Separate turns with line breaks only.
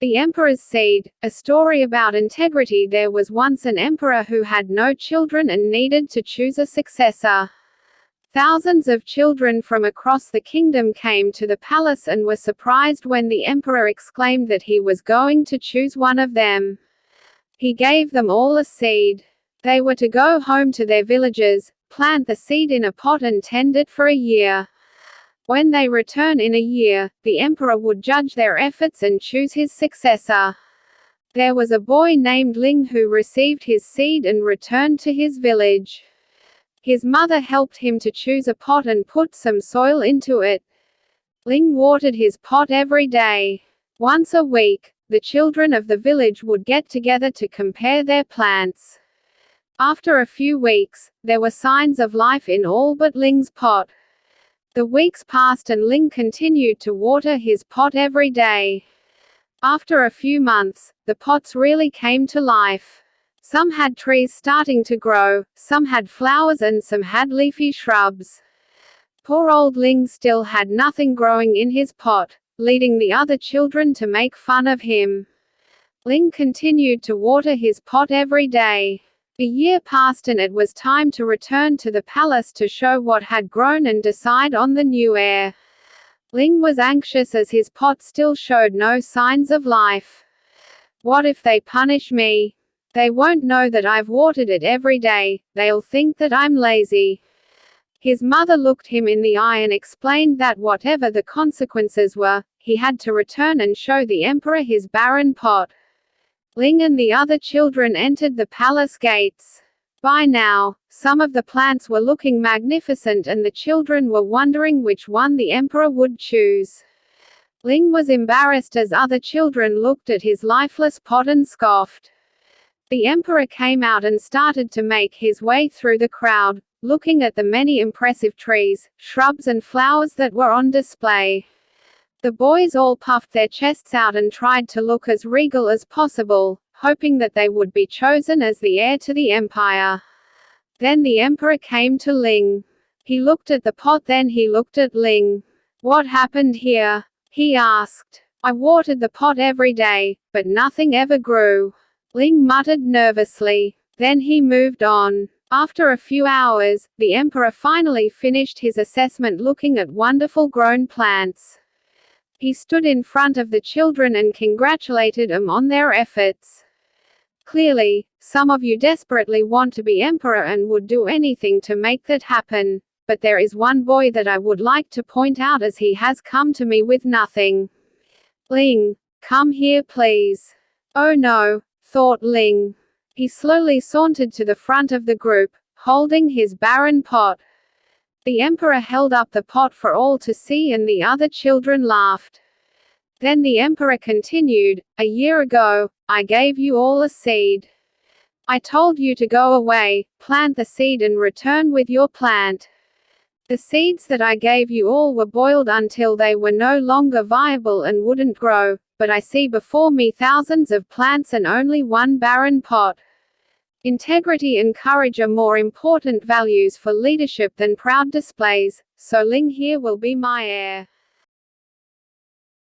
The Emperor's Seed, a story about integrity. There was once an emperor who had no children and needed to choose a successor. Thousands of children from across the kingdom came to the palace and were surprised when the emperor exclaimed that he was going to choose one of them. He gave them all a seed. They were to go home to their villages, plant the seed in a pot and tend it for a year. When they return in a year, the emperor would judge their efforts and choose his successor. There was a boy named Ling who received his seed and returned to his village. His mother helped him to choose a pot and put some soil into it. Ling watered his pot every day. Once a week, the children of the village would get together to compare their plants. After a few weeks, there were signs of life in all but Ling's pot. The weeks passed and Ling continued to water his pot every day. After a few months, the pots really came to life. Some had trees starting to grow, some had flowers and some had leafy shrubs. Poor old Ling still had nothing growing in his pot, leading the other children to make fun of him. Ling continued to water his pot every day. A year passed and it was time to return to the palace to show what had grown and decide on the new heir. Ling was anxious as his pot still showed no signs of life. What if they punish me? They won't know that I've watered it every day, they'll think that I'm lazy. His mother looked him in the eye and explained that whatever the consequences were, he had to return and show the emperor his barren pot. Ling and the other children entered the palace gates. By now, some of the plants were looking magnificent and the children were wondering which one the emperor would choose. Ling was embarrassed as other children looked at his lifeless pot and scoffed. The emperor came out and started to make his way through the crowd, looking at the many impressive trees, shrubs and flowers that were on display. The boys all puffed their chests out and tried to look as regal as possible, hoping that they would be chosen as the heir to the empire. Then the emperor came to Ling. He looked at the pot, then he looked at Ling. "What happened here?" he asked. "I watered the pot every day, but nothing ever grew." Ling muttered nervously. Then he moved on. After a few hours, the emperor finally finished his assessment looking at wonderful grown plants. He stood in front of the children and congratulated them on their efforts. "Clearly, some of you desperately want to be emperor and would do anything to make that happen. But there is one boy that I would like to point out as he has come to me with nothing. Ling, come here please." "Oh no," thought Ling. He slowly sauntered to the front of the group, holding his barren pot. The emperor held up the pot for all to see and the other children laughed. Then the emperor continued, "A year ago, I gave you all a seed. I told you to go away, plant the seed and return with your plant. The seeds that I gave you all were boiled until they were no longer viable and wouldn't grow, but I see before me thousands of plants and only one barren pot. Integrity and courage are more important values for leadership than proud displays, so Ling here will be my heir."